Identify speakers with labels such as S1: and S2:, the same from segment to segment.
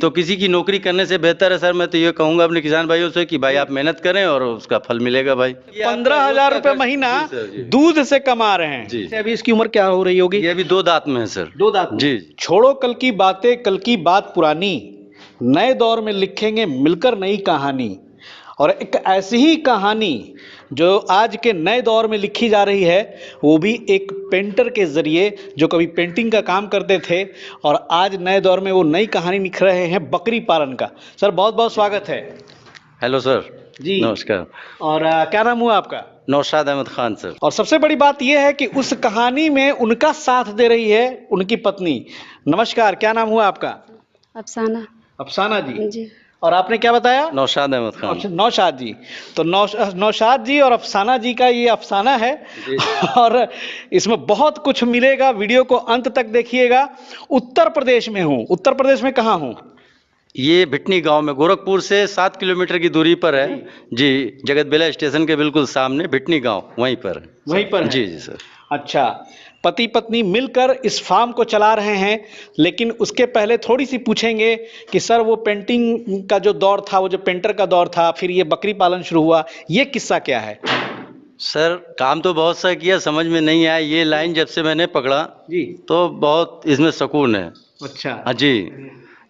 S1: तो किसी की नौकरी करने से बेहतर है सर, मैं तो ये कहूँगा अपने किसान भाइयों से कि भाई आप मेहनत करें और उसका फल मिलेगा भाई।
S2: 15,000 रुपए महीना दूध से कमा रहे हैं
S1: जी।
S2: अभी इसकी उम्र क्या हो रही होगी?
S1: ये अभी 2 दांत में है सर।
S2: 2 दांत में।
S1: जी।
S2: छोड़ो कल की बातें, कल की बात पुरानी, नए दौर में लिखेंगे मिलकर नई कहानी। और एक ऐसी ही कहानी जो आज के नए दौर में लिखी जा रही है, वो भी एक पेंटर के जरिए, जो कभी पेंटिंग का काम करते थे और आज नए दौर में वो नई कहानी लिख रहे हैं बकरी पालन का। सर बहुत बहुत स्वागत है।
S1: हेलो सर
S2: जी
S1: नमस्कार।
S2: और क्या नाम हुआ आपका?
S1: नौशाद अहमद खान सर।
S2: और सबसे बड़ी बात यह है कि उस कहानी में उनका साथ दे रही है उनकी पत्नी। नमस्कार, क्या नाम हुआ आपका?
S3: अफसाना।
S2: अफसाना जी।
S3: जी।
S2: और आपने क्या बताया?
S1: नौशाद अहमद खान।
S2: अच्छा, नौशाद जी। तो नौशाद जी और अफसाना जी का ये अफसाना है और इसमें बहुत कुछ मिलेगा, वीडियो को अंत तक देखिएगा। उत्तर प्रदेश में हूँ। उत्तर प्रदेश में कहाँ हूँ?
S1: ये भिटनी गांव में, गोरखपुर से 7 किलोमीटर की दूरी पर है जी। जगत बेला स्टेशन के बिल्कुल सामने भिटनी गांव, वहीं पर है।
S2: वहीं पर है?
S1: जी जी सर।
S2: अच्छा, पति पत्नी मिलकर इस फार्म को चला रहे हैं। लेकिन उसके पहले थोड़ी सी पूछेंगे कि सर वो पेंटिंग का जो दौर था, वो जो पेंटर का दौर था, फिर ये बकरी पालन शुरू हुआ, ये किस्सा क्या है?
S1: सर काम तो बहुत सा किया, समझ में नहीं आया। ये लाइन जब से मैंने पकड़ा
S2: जी।
S1: तो बहुत इसमें सुकून है।
S2: अच्छा।
S1: हाँ जी,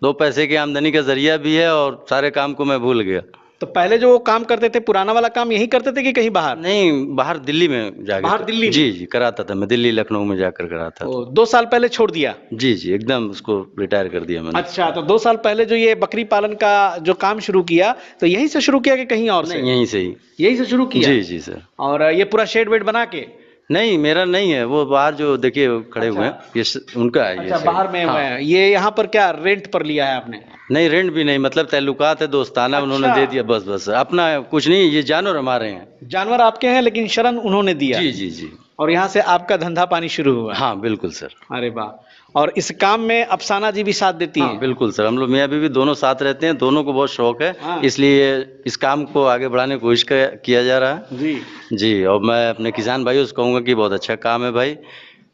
S1: 2 पैसे की आमदनी का जरिया भी है और सारे काम को मैं भूल गया।
S2: तो पहले जो वो काम करते थे, पुराना वाला काम यही करते थे कि कहीं बाहर?
S1: नहीं, बाहर दिल्ली में जाकर।
S2: बाहर दिल्ली में?
S1: जी जी कराता था मैं, दिल्ली लखनऊ में जाकर कराता था।
S2: 2 साल पहले छोड़ दिया?
S1: जी जी एकदम उसको रिटायर कर दिया मैंने।
S2: अच्छा, तो 2 साल पहले जो ये बकरी पालन का जो काम शुरू किया, तो यहीं से शुरू किया कि कहीं और से?
S1: नहीं, यहीं से ही।
S2: यहीं से शुरू किया?
S1: जी जी सर।
S2: और ये पूरा शेड वेड बना के?
S1: नहीं, मेरा नहीं है, वो बाहर जो देखिए खड़े हुए हैं, ये उनका है।
S2: अच्छा, बाहर में हुए हैं। ये यहाँ पर क्या रेंट पर लिया है आपने?
S1: नहीं, रेंट भी नहीं, मतलब ताल्लुकात है दोस्ताना। उन्होंने दे दिया बस बस, अपना कुछ नहीं। ये जानवर हमारे हैं।
S2: जानवर आपके हैं लेकिन शरण उन्होंने दिया?
S1: जी जी जी।
S2: और यहाँ से आपका धंधा पानी शुरू हुआ?
S1: हाँ बिल्कुल सर।
S2: अरे वाह। और इस काम में अफसाना जी भी साथ देती हैं?
S1: हाँ बिल्कुल सर, हम लोग मियाँ बीवी दोनों साथ रहते हैं, दोनों को बहुत शौक है। इसलिए इस काम को आगे बढ़ाने की कोशिश किया जा रहा है
S2: जी
S1: जी। और मैं अपने किसान भाइयों से कहूँगा कि बहुत अच्छा काम है भाई,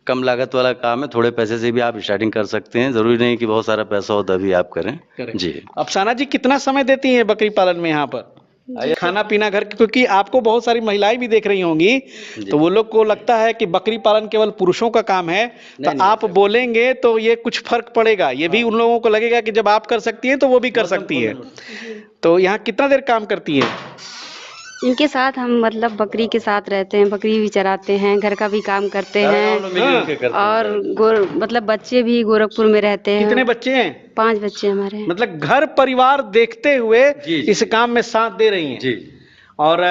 S1: कम लागत वाला काम है। थोड़े पैसे से भी आप स्टार्टिंग कर सकते हैं, जरूरी नहीं कि बहुत सारा पैसा हो तभी आप करें जी।
S2: अफसाना जी कितना समय देती हैं बकरी पालन में यहाँ पर? खाना पीना घर, क्योंकि आपको बहुत सारी महिलाएं भी देख रही होंगी, तो वो लोग को लगता है कि बकरी पालन केवल पुरुषों का काम है। तो आप बोलेंगे तो ये कुछ फर्क पड़ेगा, ये भी उन लोगों को लगेगा कि जब आप कर सकती हैं तो वो भी कर सकती है। तो यहाँ कितना देर काम करती है?
S3: इनके साथ हम मतलब बकरी के साथ रहते हैं, बकरी भी चराते हैं, घर का भी काम करते हैं। और मतलब बच्चे भी गोरखपुर में रहते हैं।
S2: कितने बच्चे हैं?
S3: 5 बच्चे हमारे हैं।
S2: मतलब घर परिवार देखते हुए इस काम में साथ दे रही हैं
S1: जी।
S2: और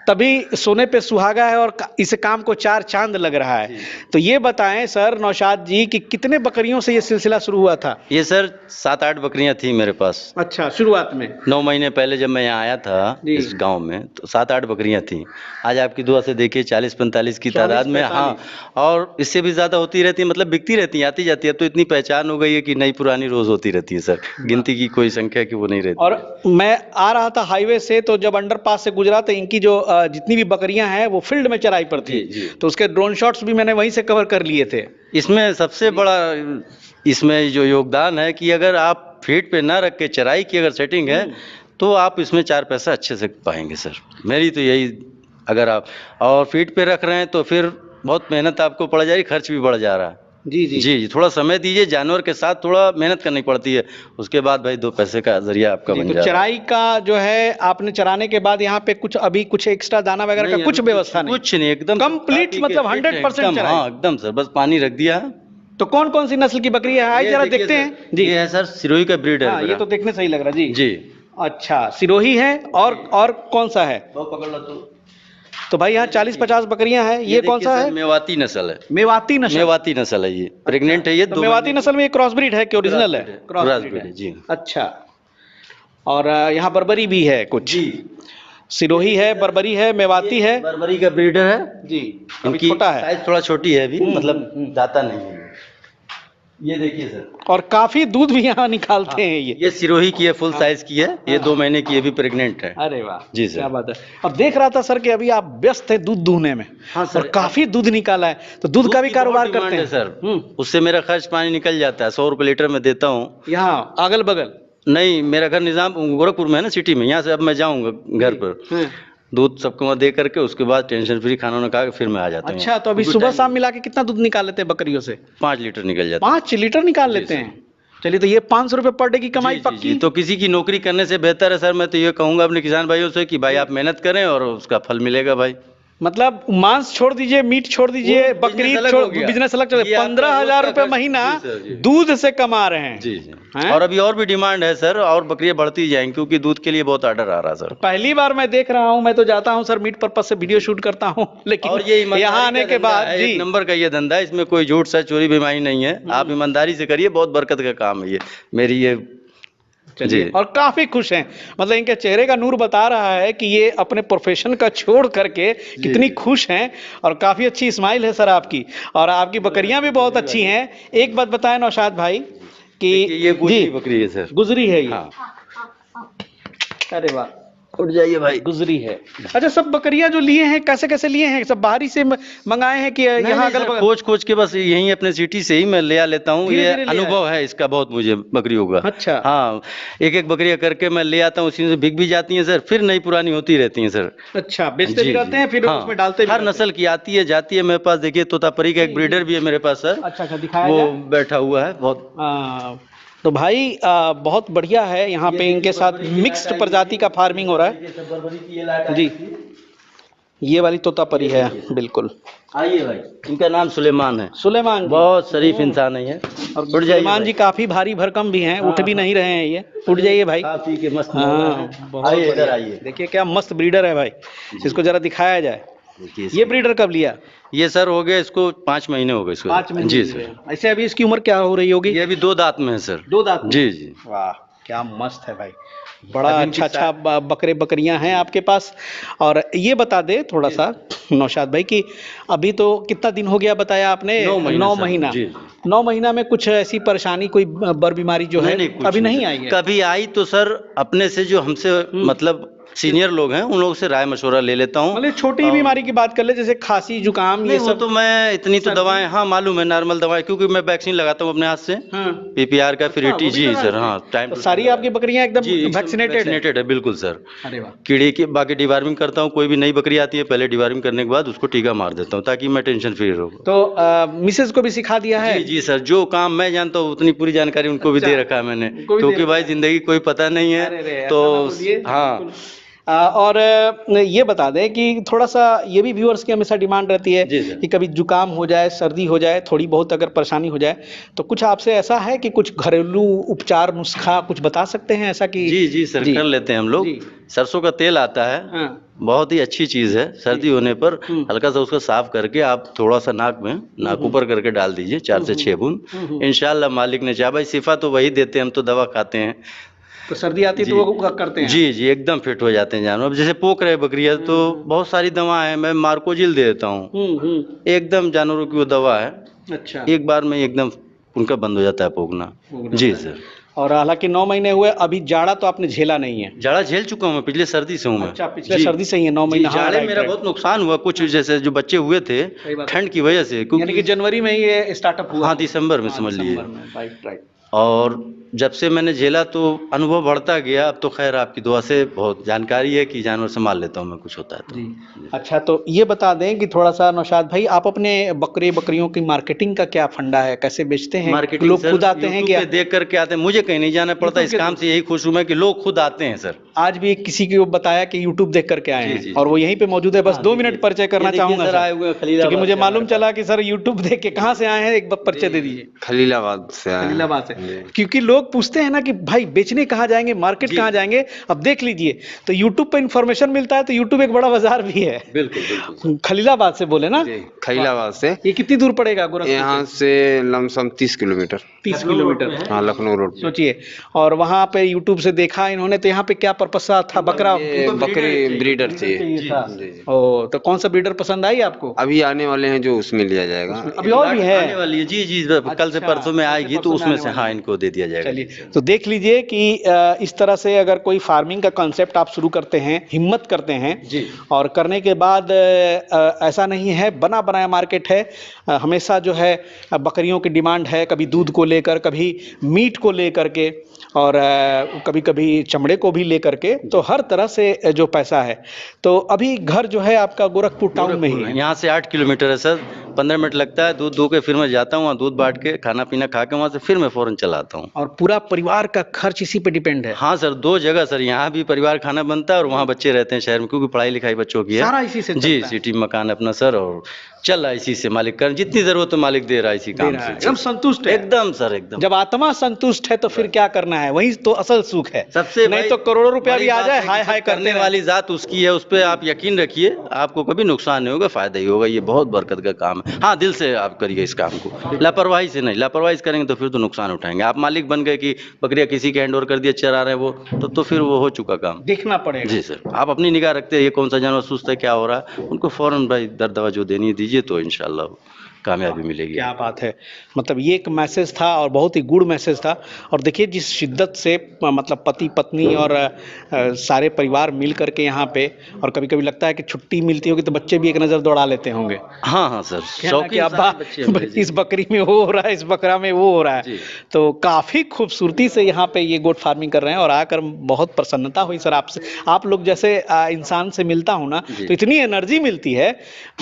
S2: तभी सोने पे सुहागा है और इस काम को 4 चांद लग रहा है। तो ये बताएं सर नौशाद जी कि कितने बकरियों से ये सिलसिला शुरू हुआ था?
S1: ये सर 7-8 बकरियां थी मेरे पास।
S2: अच्छा, शुरुआत में
S1: 9 महीने पहले जब मैं यहाँ आया था इस गांव में, तो 7-8 बकरियां थी। आज आपकी दुआ से देखिए 40-45 की तादाद में। हाँ, और इससे भी ज्यादा होती रहती है, मतलब बिकती रहती है, आती जाती है। तो इतनी पहचान हो गई है कि नई पुरानी रोज होती रहती है सर, गिनती की कोई संख्या की वो नहीं रहती।
S2: और मैं आ रहा था हाईवे से, तो जब अंडरपास से गुजरा तो इनकी जो जितनी भी बकरियां हैं वो फील्ड में चराई पर थी। तो उसके ड्रोन शॉट्स भी मैंने वहीं से कवर कर लिए थे।
S1: इसमें सबसे बड़ा इसमें जो योगदान है कि अगर आप फील्ड पे ना रख के चराई की अगर सेटिंग है तो आप इसमें 4 पैसा अच्छे से पाएंगे सर। मेरी तो यही, अगर आप और फील्ड पे रख रहे हैं तो फिर बहुत मेहनत आपको पड़ जा रही, खर्च भी बढ़ जा रहा है। जी जी जी, थोड़ा समय दीजिए, जानवर के साथ थोड़ा मेहनत करनी पड़ती है, उसके बाद भाई 2 पैसे का जरिया आपका बन जाता है।
S2: चराई का जो है, आपने चराने के बाद यहाँ पे कुछ अभी कुछ एक्स्ट्रा दाना वगैरह का कुछ व्यवस्था नहीं?
S1: कुछ नहीं, एकदम
S2: कंप्लीट, मतलब 100% चराई?
S1: हाँ एकदम सर, बस पानी रख दिया।
S2: तो कौन कौन सी नस्ल की बकरी है, आइए जरा देखते हैं जी।
S1: ये है सर सिरोही का ब्रीड है।
S2: ये तो देखने सही लग रहा है जी।
S1: जी
S2: अच्छा, सिरोही है। और कौन सा है?
S1: पकड़ लो
S2: तो भाई यहाँ 40-50 बकरियां हैं। ये कौन सा है?
S1: मेवाती नस्ल है।
S2: मेवाती नस्ल? मेवाती
S1: नस्ल है ये, प्रेग्नेंट है ये।
S2: तो मेवाती नस्ल में ये क्रॉस ब्रीड है कि ओरिजिनल है?
S1: क्रॉस ब्रीड है जी।
S2: अच्छा, और यहाँ बर्बरी भी है कुछ जी? सिरोही है, बर्बरी है, मेवाती है।
S1: बर्बरी का ब्रीडर है
S2: जी।
S1: इनकी
S2: छोटा है,
S1: साइज थोड़ा छोटी है अभी, मतलब दाता नहीं है। ये देखिए सर,
S2: और काफी दूध भी यहाँ निकालते हैं
S1: ये सिरोही की है, फुल साइज की है, ये 2 महीने की, ये भी प्रेग्नेंट है।
S2: अरे वाह
S1: जी सर।
S2: क्या बात है। और देख रहा था सर कि अभी आप व्यस्त है दूध दूहने में।
S1: हाँ सर,
S2: और काफी दूध निकाला है, तो दूध का भी
S1: की
S2: कारोबार
S1: बहुत
S2: करते
S1: डिमांड
S2: हैं
S1: है सर, उससे मेरा खर्च पानी निकल जाता है। 100 रुपये लीटर में देता हूँ।
S2: यहाँ अगल बगल?
S1: नहीं, मेरा घर निजाम गोरखपुर में है ना, सिटी में। यहाँ से अब मैं जाऊँगा घर पर, दूध सबको वहाँ दे करके, उसके बाद टेंशन फ्री खाना वाना खा के फिर मैं आ जाता हूँ।
S2: अच्छा, तो अभी सुबह शाम मिला के कितना दूध निकाल लेते हैं बकरियों से?
S1: 5 लीटर निकल जाता है।
S2: 5 लीटर निकाल लेते हैं? चलिए, तो ये 500 रुपये पर डे की कमाई पक्की।
S1: तो किसी की नौकरी करने से बेहतर है सर, मैं तो ये कहूँगा अपने किसान भाइयों से कि भाई आप मेहनत करें और उसका फल मिलेगा भाई।
S2: मतलब मांस छोड़ दीजिए, मीट छोड़ दीजिए, बकरी छोड़, बिजनेस अलग चले। 15,000 रुपये महीना दूध से कमा रहे हैं।
S1: जी जी। और अभी और भी डिमांड है सर, और बकरियां बढ़ती जाएंगी क्योंकि दूध के लिए बहुत ऑर्डर आ रहा है सर।
S2: पहली बार मैं देख रहा हूं, मैं तो जाता हूं सर मीट पर्पज से वीडियो शूट करता हूं, लेकिन
S1: और ये
S2: यहाँ आने के बाद जी,
S1: 1 नंबर का ये धंधा है, इसमें कोई झूठ सच चोरी बेईमानी नहीं है। आप ईमानदारी से करिए, बहुत बरकत का काम है ये, मेरी ये
S2: जी। और काफी खुश हैं, मतलब इनके चेहरे का नूर बता रहा है कि ये अपने प्रोफेशन का छोड़ करके कितनी खुश हैं। और काफी अच्छी स्माइल है सर आपकी, और आपकी बकरियां भी बहुत अच्छी हैं। एक बात बताएं नौशाद भाई कि
S1: ये गुजरी बकरी है सर।
S2: गुजरी है ये?
S1: हाँ।
S2: अरे वाह,
S1: उठ जाइए भाई।
S2: गुजरी है। अच्छा, सब बकरियां जो लिए हैं कैसे कैसे लिए हैं? सब बाहरी से मंगाए हैं कि यहाँ अगल बगल?
S1: खोज के बस यहीं अपने सिटी से ही मैं ले लेता हूँ। ये अनुभव है इसका बहुत मुझे बकरियों का।
S2: अच्छा।
S1: हाँ, एक एक बकरियां करके मैं ले आता हूँ, उसी से बिक भी जाती हैं सर, फिर नई पुरानी होती रहती हैं सर।
S2: अच्छा, बेचते भी रहते हैं फिर उसमें डालते भी?
S1: हर नस्ल की आती है जाती है मेरे पास। देखिए तोतापरी का एक ब्रीडर भी है मेरे पास सर।
S2: अच्छा, दिखाया
S1: वो बैठा हुआ है बहुत।
S2: तो भाई बहुत बढ़िया है, यहाँ पे इनके साथ मिक्स्ड प्रजाति का फार्मिंग हो रहा है जी। ये वाली तोतापरी है बिल्कुल।
S1: आइए भाई, इनका नाम सुलेमान है।
S2: सुलेमान,
S1: बहुत शरीफ इंसान है ये।
S2: और सुलेमान जी काफी भारी भरकम भी हैं, उठ भी नहीं रहे हैं ये। उठ जाइए भाई।
S1: पी के मस्त।
S2: हाँ,
S1: आइए इधर आइए।
S2: देखिए क्या मस्त ब्रीडर है भाई, इसको जरा दिखाया जाए। ये ब्रीडर कब लिया?
S1: ये सर हो गया इसको 5 महीने हो गए इसको।
S2: 5 महीने
S1: जी सर।
S2: ऐसे अभी इसकी उम्र क्या हो रही होगी?
S1: ये अभी 2 दांत में है सर।
S2: 2 दांत में?
S1: जी जी।
S2: वाह क्या मस्त है भाई, बड़ा अच्छा बकरियां हैं आपके पास। और ये बता दे थोड़ा सा नौशाद भाई कि अभी तो कितना दिन हो गया बताया आपने? 9 महीना। 9 महीना में कुछ ऐसी परेशानी, कोई बर बीमारी जो है अभी नहीं आई है?
S1: कभी आई तो सर अपने से जो हमसे मतलब सीनियर लोग हैं उन लोगों से राय मशवरा ले लेता हूँ।
S2: मतलब छोटी बीमारी की बात कर ले, जैसे खांसी जुकाम ये सब?
S1: तो मैं इतनी तो दवाएं, हाँ मालूम है, नॉर्मल दवाएं, क्योंकि मैं वैक्सीन लगाता हूँ अपने हाथ से। पीपीआर का, फिर जी सर। हाँ, टाइम
S2: सारी आपकी बकरियां एकदम वैक्सीनेटेड
S1: है? बिल्कुल सर।
S2: अरे वाह।
S1: कीड़े की बाकी डिवार्मिंग करता हूँ, कोई भी नई बकरी आती है पहले डिवार्मिंग करने के बाद उसको टीका मार देता हूँ ताकि मैं टेंशन फ्री रहूँ।
S2: तो मिसेज को भी सिखा दिया है?
S1: जी सर, जो काम मैं जानता हूँ उतनी पूरी जानकारी उनको भी दे रखा है मैंने, क्योंकि भाई जिंदगी कोई पता नहीं है। तो हाँ,
S2: और ये बता दें कि थोड़ा सा ये भी व्यूअर्स की हमेशा डिमांड रहती है कि कभी जुकाम हो जाए, सर्दी हो जाए, थोड़ी बहुत अगर परेशानी हो जाए तो कुछ आपसे ऐसा है कि कुछ घरेलू उपचार नुस्खा कुछ बता सकते हैं ऐसा कि? जी
S1: सर, कर लेते हैं हम लोग। सरसों का तेल आता है, बहुत ही अच्छी चीज़ है। सर्दी होने पर हल्का सा उसको साफ करके आप थोड़ा सा नाक ऊपर करके डाल दीजिए, 4 से 6 बूंद। इंशाल्लाह मालिक ने चाहा, भाई शिफा तो वही देते हैं, हम तो दवा खाते हैं।
S2: तो सर्दी आती है तो वो करते हैं? जी
S1: एकदम फिट हो जाते हैं जानवर। जैसे पोक रहे बकरियां तो बहुत सारी दवा है, मैं मार्कोजिल दे देता हूँ, एकदम जानवरों की वो दवा है।
S2: अच्छा,
S1: एक बार में एकदम उनका बंद हो जाता है पोकना। जी सर।
S2: और हालांकि 9 महीने हुए, अभी जाड़ा तो आपने झेला नहीं है?
S1: जाड़ा झेल चुका हूँ मैं, पिछले सर्दी से हूँ मैं।
S2: अच्छा, पिछले सर्दी से ही है 9 महीना?
S1: जाड़े मेरा बहुत नुकसान हुआ, कुछ जैसे जो बच्चे हुए थे ठंड की वजह से,
S2: यानी कि जनवरी में ही ये स्टार्टअप हुआ?
S1: हाँ, दिसंबर में समझ लीजिए। और जब से मैंने झेला तो अनुभव बढ़ता गया। अब तो खैर आपकी दुआ से बहुत जानकारी है कि जानवर संभाल लेता हूँ मैं, कुछ होता है तो।
S2: जी। अच्छा, तो ये बता दें कि थोड़ा सा नौशाद भाई, आप अपने बकरियों की मार्केटिंग का क्या फंडा है, कैसे बेचते हैं?
S1: मार्केटिंग
S2: लोग खुद आते हैं क्या?
S1: देख करके आते हैं, मुझे कहीं नहीं जाना पड़ता। इस काम से यही खुश हूँ मैं कि लोग खुद आते हैं सर।
S2: आज भी किसी को बताया कि यूट्यूब देख करके आए हैं और वो यहीं पे मौजूद है। बस 2 मिनट परिचय करना चाहूंगा सर, क्योंकि मुझे मालूम चला कि सर यूट्यूब देख के कहाँ से आए हैं, एक बार परिचय दे दीजिए।
S4: खलीलाबाद से।
S2: खलीलाबाद से, क्योंकि लोग लोग पूछते हैं ना कि भाई बेचने कहाँ जाएंगे, मार्केट कहाँ जाएंगे, अब देख लीजिए तो यूट्यूब पे इंफॉर्मेशन मिलता है, तो यूट्यूब एक बड़ा बाजार भी है।
S1: बिल्कुल बिल्कुल।
S2: खलीलाबाद से बोले ना?
S4: जी, खैलाबाद से।
S2: ये कितनी दूर पड़ेगा गोरखपुर
S4: यहाँ से लमसम 30 किलोमीटर।
S2: 30 किलोमीटर।
S4: हाँ, लखनऊ रोड पे।
S2: सोचिए, और वहाँ पे यूट्यूब से देखा इन्होंने, तो यहाँ पे क्या पर्पस था? बकरा
S4: ये बकरी ब्रीडर चाहिए।
S2: चाहिए था।
S4: जी, जी।
S2: ओ, तो कौन सा ब्रीडर पसंद आई आपको?
S4: अभी आने वाले हैं जो उसमें लिया जाएगा।
S2: अभी और भी है?
S1: आने वाली है जी जी, कल से परसों में आएगी तो उसमें से हाँ इनको दे दिया जाएगा।
S2: चलिए, तो देख लीजिए कि इस तरह से अगर कोई फार्मिंग का कॉन्सेप्ट आप शुरू करते हैं, हिम्मत करते हैं
S1: जी।
S2: और करने के बाद ऐसा नहीं है बना बनाया मार्केट है, हमेशा जो है बकरियों की डिमांड है, कभी दूध को लेकर, कभी मीट को लेकर के, और कभी कभी चमड़े को भी लेकर के, तो हर तरह से जो पैसा है। तो अभी घर जो है आपका गोरखपुर टाउन में ही है।
S1: यहाँ से 8 किलोमीटर है सर, 15 मिनट लगता है, दूध दो के फिर मैं जाता हूँ वहाँ, दूध बांट के खाना पीना खा के वहाँ से फिर मैं फौरन चला आता हूँ।
S2: और पूरा परिवार का खर्च इसी पे डिपेंड है?
S1: हाँ सर, 2 जगह सर, यहाँ भी परिवार खाना बनता है और वहाँ बच्चे रहते हैं शहर में, क्योंकि पढ़ाई लिखाई बच्चों की है
S2: सारा इसी से
S1: जी।
S2: चलता है।
S1: सिटी में मकान अपना सर, और चल रहा है इसी से, मालिक कर जितनी जरूरत है मालिक दे रहा है इसी
S2: दे
S1: काम
S2: रहा है,
S1: से।
S2: एकदम संतुष्ट है।
S1: एकदम सर, एकदम।
S2: जब आत्मा संतुष्ट है तो फिर क्या करना है, वही तो असल सुख है।
S1: सबसे
S2: नहीं
S1: भाई
S2: तो करोड़ों रुपया भी
S1: बड़ी
S2: आ
S1: बात
S2: जाए,
S1: है कि
S2: हाय
S1: सब
S2: हाय
S1: करने
S2: करने
S1: वाली जात उसकी है, उस पर आप यकीन रखिए, आपको कभी नुकसान नहीं होगा, फायदा ही होगा। ये बहुत बरकत का काम है। हाँ, दिल से आप करिए इस काम को, लापरवाही से नहीं। लापरवाही से करेंगे तो फिर तो नुकसान उठाएंगे। आप मालिक बन गए कि बकरियां किसी के हैंड ओवर कर दिया, चरा रहे हैं वो, तो फिर वो हो चुका काम।
S2: देखना पड़ेगा।
S1: जी सर, आप अपनी निगाह रखते हैं, ये कौन सा जानवर सुस्त है, क्या हो रहा है, उनको फौरन भाई दर दवा जो देनी है दीजिए, तो इंशाल्लाह कामयाबी मिलेगी।
S2: क्या बात है, मतलब ये एक मैसेज था और बहुत ही गुड मैसेज था। और देखिए जिस शिद्दत से मतलब पति पत्नी और सारे परिवार मिल करके यहाँ पे, और कभी कभी लगता है कि छुट्टी मिलती होगी तो बच्चे भी एक नज़र दौड़ा लेते होंगे।
S1: हाँ हाँ सर,
S2: कि
S1: शौकीन
S2: अब्बा
S1: सारे बच्चे होंगे जी।
S2: इस बकरी में वो हो रहा है, इस बकरा में वो हो रहा है।
S1: जी।
S2: तो काफ़ी खूबसूरती से यहाँ पे ये गोट फार्मिंग कर रहे हैं, और आकर बहुत प्रसन्नता हुई सर आपसे। आप लोग जैसे इंसान से मिलता हूँ ना,
S1: जी।
S2: तो इतनी एनर्जी मिलती है,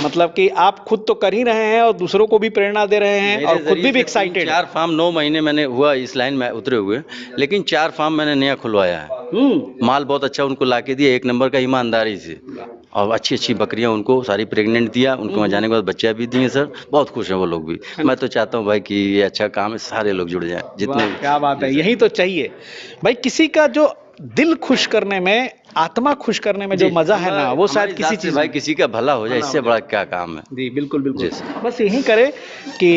S2: मतलब कि आप खुद तो कर ही रहे हैं और दूसरों को भी प्रेरणा दे रहे हैं, और खुद भी एक्साइटेड।
S1: 4 फार्म 9 महीने मैंने हुआ इस लाइन में उतरे हुए, लेकिन 4 फार्म मैंने नया खुलवाया है। माल बहुत अच्छा उनको लाके दिया, एक नंबर का, ईमानदारी से, और अच्छी अच्छी बकरियां उनको सारी प्रेग्नेंट दिया। उनको वहाँ जाने के बाद बच्चा भी दिए सर, बहुत खुश हैं वो लोग भी। मैं तो चाहता हूँ भाई कि ये अच्छा काम है, सारे लोग जुड़ जाएं जितने।
S2: क्या बात है, यही तो चाहिए भाई। किसी का जो दिल खुश करने में, आत्मा खुश करने में जो मजा है ना, वो शायद किसी चीज
S1: भाई किसी का भला हो जाए, इससे बड़ा क्या काम है।
S2: जी बिल्कुल बिल्कुल।
S1: जी सर।
S2: बस यही करे कि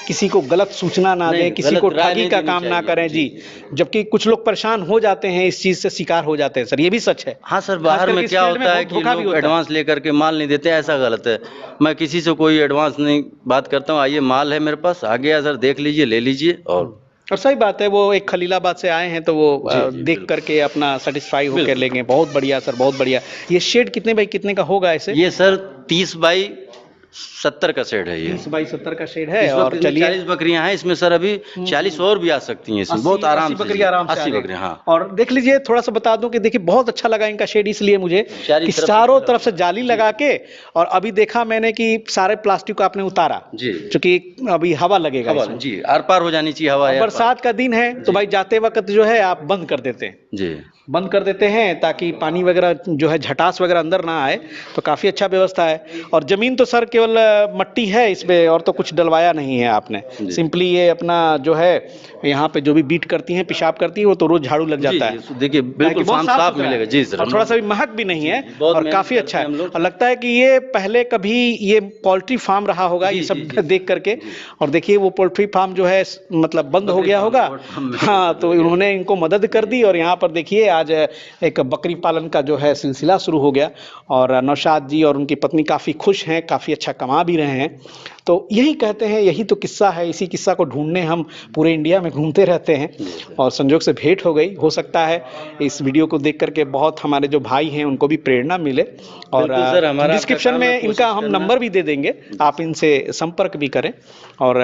S2: किसी को गलत सूचना ना
S1: नहीं,
S2: दें, किसी
S1: गलत
S2: को
S1: राय
S2: ठगी
S1: नहीं
S2: का
S1: देनी
S2: काम ना
S1: चाहिए।
S2: करें जी। जबकि कुछ लोग परेशान हो जाते हैं, इस चीज से शिकार हो जाते हैं सर, ये भी सच है।
S1: हाँ सर,
S2: खास
S1: बाहर
S2: करके
S1: में
S2: इस
S1: क्या
S2: फील्ड में
S1: होता है
S2: बहुत
S1: कि
S2: धोखा भी
S1: लोग
S2: होता है।
S1: एडवांस लेकर के माल नहीं देते, ऐसा गलत है। मैं किसी से कोई एडवांस नहीं बात करता हूँ, आइए माल है मेरे पास, आ गया सर, देख लीजिए, ले लीजिए।
S2: और सही बात है, वो एक खलीलाबाद से आए हैं तो वो देख करके अपना सेटिस्फाई होकर लेंगे। बहुत बढ़िया सर, बहुत बढ़िया। ये शेड कितने बाई कितने का होगा ऐसे?
S1: ये सर 30 बाई 70 का शेड है ये।
S2: 30 बाई 70 का शेड है।
S1: इस
S2: और
S1: वक्त
S2: चलिए
S1: 40 बकरियां हैं इसमें सर, अभी 40 और भी आ सकती हैं इसमें, बहुत आराम
S2: 80
S1: से।
S2: बकरियां आराम से
S1: 80
S2: आ जाएगी।
S1: बकरियां, हाँ।
S2: और देख लीजिए, थोड़ा सा बता दूं कि देखिए बहुत अच्छा लगा इनका शेड इसलिए मुझे कि चारों तरफ से जाली लगा के, और अभी देखा मैंने कि सारे प्लास्टिक को आपने उतारा
S1: जी,
S2: क्योंकि अभी हवा लगेगा इसमें।
S1: जी, आर पार हो जानी चाहिए हवा।
S2: बरसात का दिन है तो भाई जाते वक्त जो है आप बंद कर देते हैं,
S1: जी,
S2: बंद कर देते हैं ताकि पानी वगैरह जो है, झटास वगैरह अंदर ना आए। तो काफ़ी अच्छा व्यवस्था है। और ज़मीन तो सर केवल मट्टी है इसमें, और तो कुछ डलवाया नहीं है आपने। सिंपली ये अपना जो है यहाँ पे जो भी बीट करती हैं, पेशाब करती है, वो तो रोज झाड़ू लग जाता है।
S1: देखिए बिल्कुल साफ मिलेगा जी सर,
S2: और थोड़ा सा भी महक भी नहीं है,
S1: बहुत
S2: और काफ़ी अच्छा है। और लगता है कि ये पहले कभी ये पोल्ट्री फार्म रहा होगा, ये सब देख करके। और देखिए वो पोल्ट्री फार्म जो है मतलब बंद हो गया होगा, हाँ, तो उन्होंने इनको मदद कर दी। और यहाँ पर देखिए आज एक बकरी पालन का जो है सिलसिला शुरू हो गया, और नौशाद जी और उनकी पत्नी काफ़ी खुश हैं, काफ़ी अच्छा कमा भी रहे हैं। तो यही कहते हैं, यही तो किस्सा है। इसी किस्सा को ढूंढने हम पूरे इंडिया में घूमते रहते हैं, और संजोग से भेंट हो गई। हो सकता है इस वीडियो को देख करके बहुत हमारे जो भाई हैं उनको भी प्रेरणा मिले। और डिस्क्रिप्शन में इनका हम नंबर भी दे देंगे, आप इनसे संपर्क भी करें, और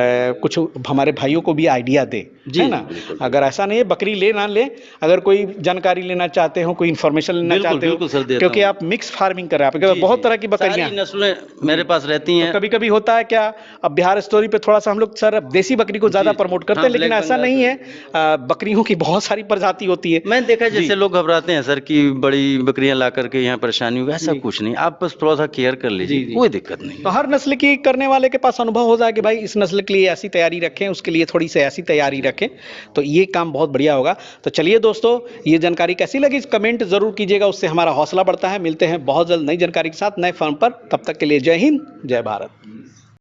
S2: कुछ हमारे भाइयों को भी आइडिया दें, है ना। अगर ऐसा नहीं है बकरी ले ना ले, अगर कोई जानकारी लेना चाहते हो, कोई इन्फॉर्मेशन लेना चाहते हो, क्योंकि आप मिक्स फार्मिंग कर रहे हैं, आपके बहुत तरह की बकरियां
S1: नस्लें मेरे पास रहती हैं।
S2: कभी कभी होता है क्या, अब बिहार स्टोरी पे थोड़ा सा हम लोग सर देसी बकरी को ज्यादा
S1: जी,
S2: प्रमोट करते
S1: हाँ,
S2: हैं, लेकिन
S1: ब्लैक
S2: ऐसा
S1: बंगाल
S2: नहीं है। बकरियों की बहुत सारी प्रजाति होती है।
S1: मैंने देखा
S2: जी।
S1: जैसे लोग घबराते हैं सर कि बड़ी बकरियां ला करके यहाँ परेशानी होगी, ऐसा
S2: जी।
S1: कुछ नहीं, आप बस थोड़ा सा केयर कर
S2: जी,
S1: लीजिए,
S2: जी।
S1: कोई दिक्कत नहीं।
S2: तो हर नस्ल की करने वाले के पास अनुभव होता है कि भाई इस नस्ल के लिए ऐसी तैयारी रखें, उसके लिए थोड़ी सी ऐसी तैयारी रखें, तो ये काम बहुत बढ़िया होगा। तो चलिए दोस्तों, ये जानकारी कैसी लगी कमेंट जरूर कीजिएगा, उससे हमारा हौसला बढ़ता है। मिलते हैं बहुत जल्द नई जानकारी के साथ नए फॉर्म पर, तब तक के लिए जय हिंद, जय भारत।